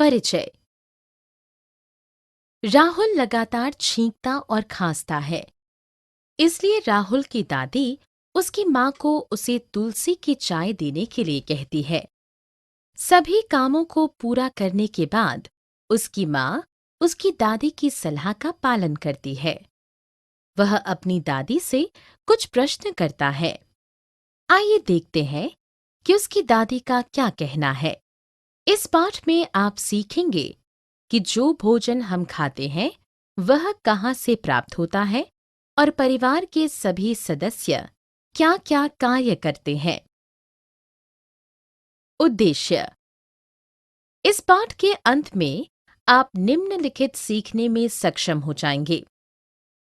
परिचय। राहुल लगातार छींकता और खांसता है, इसलिए राहुल की दादी उसकी माँ को उसे तुलसी की चाय देने के लिए कहती है। सभी कामों को पूरा करने के बाद उसकी माँ उसकी दादी की सलाह का पालन करती है। वह अपनी दादी से कुछ प्रश्न करता है। आइए देखते हैं कि उसकी दादी का क्या कहना है। इस पाठ में आप सीखेंगे कि जो भोजन हम खाते हैं वह कहाँ से प्राप्त होता है और परिवार के सभी सदस्य क्या-क्या कार्य करते हैं। उद्देश्य। इस पाठ के अंत में आप निम्नलिखित सीखने में सक्षम हो जाएंगे।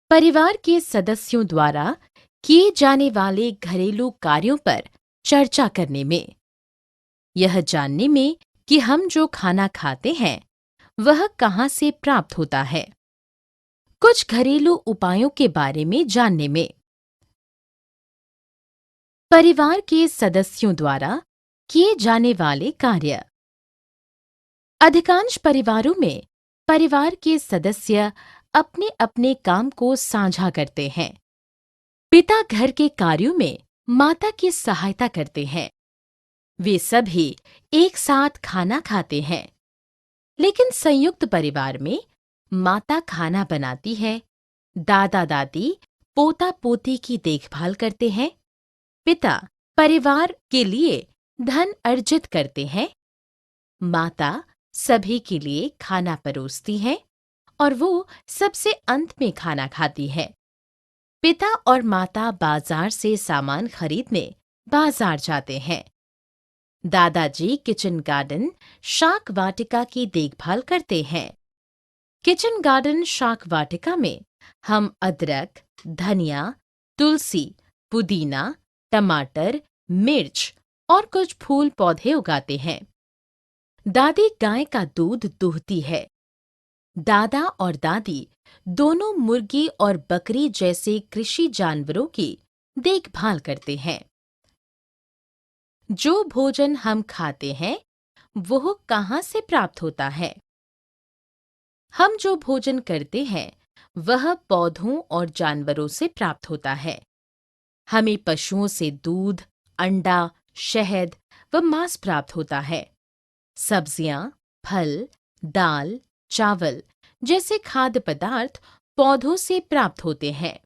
परिवार के सदस्यों द्वारा किए जाने वाले घरेलू कार्यों पर चर्चा करने में, यह जानने में कि हम जो खाना खाते हैं वह कहाँ से प्राप्त होता है, कुछ घरेलू उपायों के बारे में जानने में। परिवार के सदस्यों द्वारा किए जाने वाले कार्य। अधिकांश परिवारों में परिवार के सदस्य अपने अपने काम को साझा करते हैं। पिता घर के कार्यों में माता की सहायता करते हैं। वे सभी एक साथ खाना खाते हैं। लेकिन संयुक्त परिवार में माता खाना बनाती है, दादा-दादी पोता-पोती की देखभाल करते हैं, पिता परिवार के लिए धन अर्जित करते हैं, माता सभी के लिए खाना परोसती है और वो सबसे अंत में खाना खाती है। पिता और माता बाजार से सामान खरीदने बाजार जाते हैं। दादाजी किचन गार्डन शाक वाटिका की देखभाल करते हैं। किचन गार्डन शाक वाटिका में हम अदरक, धनिया, तुलसी, पुदीना, टमाटर, मिर्च और फूल फूल पौधे उगाते हैं। दादी गाय का दूध दूहती है। दादा और दादी दोनों मुर्गी और बकरी जैसे कृषि जानवरों की देखभाल करते हैं। जो भोजन हम खाते हैं वह कहाँ से प्राप्त होता है? हम जो भोजन करते हैं वह पौधों और जानवरों से प्राप्त होता है। हमें पशुओं से दूध, अंडा, शहद व मांस प्राप्त होता है। सब्जियां, फल, दाल, चावल जैसे खाद्य पदार्थ पौधों से प्राप्त होते हैं।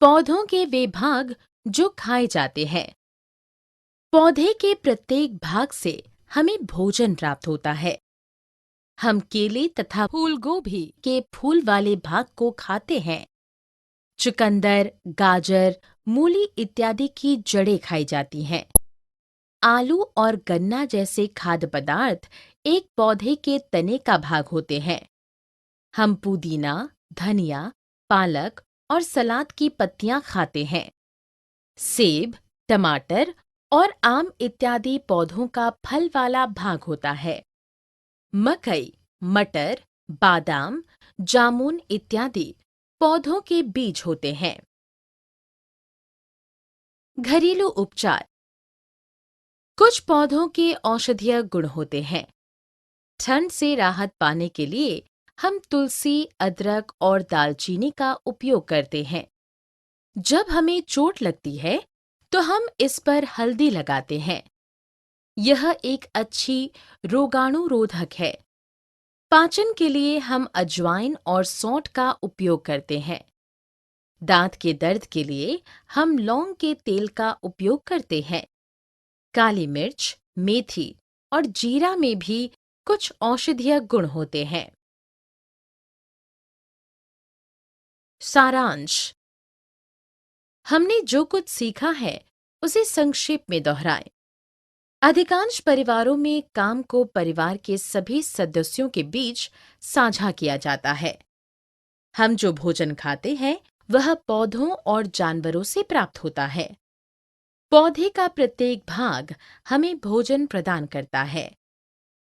पौधों के वे भाग जो खाए जाते हैं। पौधे के प्रत्येक भाग से हमें भोजन प्राप्त होता है। हम केले तथा फूलगोभी के फूल वाले भाग को खाते हैं। चुकंदर, गाजर, मूली इत्यादि की जड़ें खाई जाती हैं। आलू और गन्ना जैसे खाद्य पदार्थ एक पौधे के तने का भाग होते हैं। हम पुदीना, धनिया, पालक और सलाद की पत्तियां खाते हैं। सेब, टमाटर और आम इत्यादि पौधों का फल वाला भाग होता है। मकई, मटर, बादाम, जामुन इत्यादि पौधों के बीज होते हैं। घरेलू उपचार। कुछ पौधों के औषधीय गुण होते हैं। ठंड से राहत पाने के लिए हम तुलसी, अदरक और दालचीनी का उपयोग करते हैं। जब हमें चोट लगती है तो हम इस पर हल्दी लगाते हैं। यह एक अच्छी रोगाणुरोधक है। पाचन के लिए हम अजवाइन और सौंठ का उपयोग करते हैं। दांत के दर्द के लिए हम लौंग के तेल का उपयोग करते हैं। काली मिर्च, मेथी और जीरा में भी कुछ औषधीय गुण होते हैं। सारांश। हमने जो कुछ सीखा है उसे संक्षेप में दोहराएं। अधिकांश परिवारों में काम को परिवार के सभी सदस्यों के बीच साझा किया जाता है। हम जो भोजन खाते हैं वह पौधों और जानवरों से प्राप्त होता है। पौधे का प्रत्येक भाग हमें भोजन प्रदान करता है।